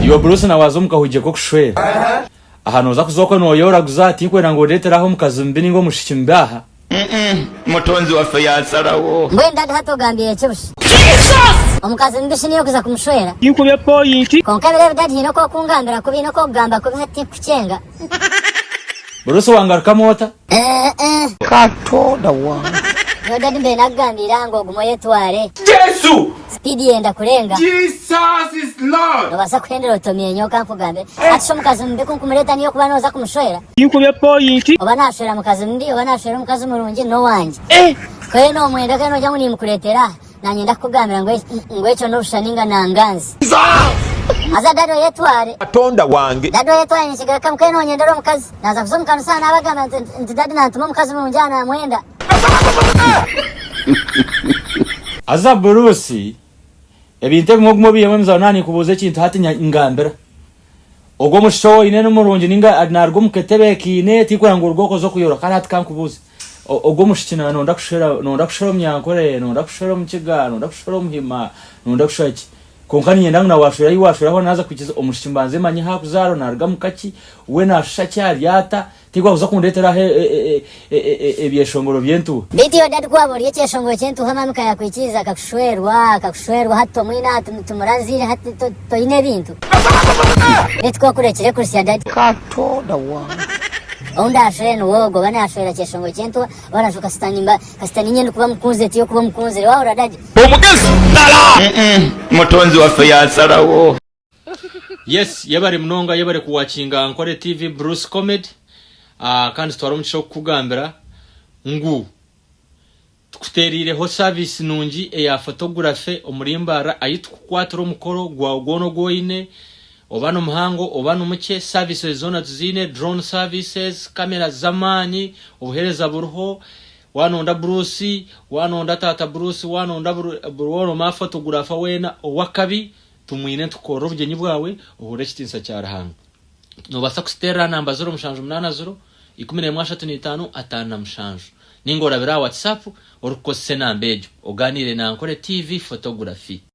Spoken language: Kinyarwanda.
Iyo Bruce na wazumuka huje ko Kushwera. Ahantu za kuzoko no yora guzati kwera ngo leteraho Omukazi mbini ngo mushikimbaha. Mutonzi wa fayasarawo. Mwenda hatogambiye cyushi. Omukazi mbishi niyo kuza kumushwera. Inkubye point. Konkabere dadi hino ko kungambira kubi no ko gamba kubi hati kucenga. Bruce wangaruka mota? Katoda wa. Yo dadi mbe nagambira ngo gumoye tware. Yesu! Speed yenda kurenga. Jesus is Lord. Nobasa kwendera otomye nyoka mpugambe. Ati Omukazi mbi kunkumuleta niyo kuba noza kumushwera. Inkubye point. Oba nashwera Omukazi mbi, oba nashwera Omukazi mulungi no wanje. Kwe no mwenda kano jangu ni mukuletera. Nanyenda kugambira ngo echo no rushaninga nanganzi. Aza dado yetware. Atonda wange. Dado yetware nishigaka mukeno nyendero Omukazi. Naza kuzomu kanu sana abagamba nti dadi nantuma Omukazi mulungi ana mwenda. Aza Bruce ebinte bimwe biyemwe mzanani kubuze kintu hati ngambira. Ogo musho ine no murungi ninga narwo muketebe kine tikora ngo urwoko zo kuyora kandi hati kankubuze. Ogo mushikina no ndakushera Runyankore no ndakushera Mukiga no ndakushera Muhima no ndakushera ki konkani nyenda na washura yiwashura ho naza kukiza omushimbanze manyi hakuzaro narga mukaki we nashusha cyariyata tigwa uza kundetera ebyeshongoro byentu biti yo dadi kwabo riye cyeshongoro cyentu hamanuka yakwikiza akakushwerwa hato mwina tumuranzire hati to ine bintu netko kurekire kursi ya dadi Katoda wa. Onda asheno wogo bana ashwera cyeshongoro cyentu bana shuka kastani nyendo kuba mukunze tiyo kuba mukunze waho dadi Omukazi dala. Mutonzi wa fayasarawo. Yes yabare mnonga yabare kuwakinga Nkore TV Bruce Comedy kandi twari umuco kugambira ngu tukuterire ho service nungi eya photography omurimbara ayitkwatira omukoro gwa gono goine obano muhango obano muke services zona tuzine drone services camera zamani obuhereza buruho wanonda Bruce wanonda tata Bruce wanonda buruwo ma photographer wena owakabi tumwine tukoro bugenyi bwawe ohure kitinsa cyarahanga no basa kustera namba 0 11 atana mshanju ningora bira WhatsApp orukose nambejo oganire na Nkore TV photography.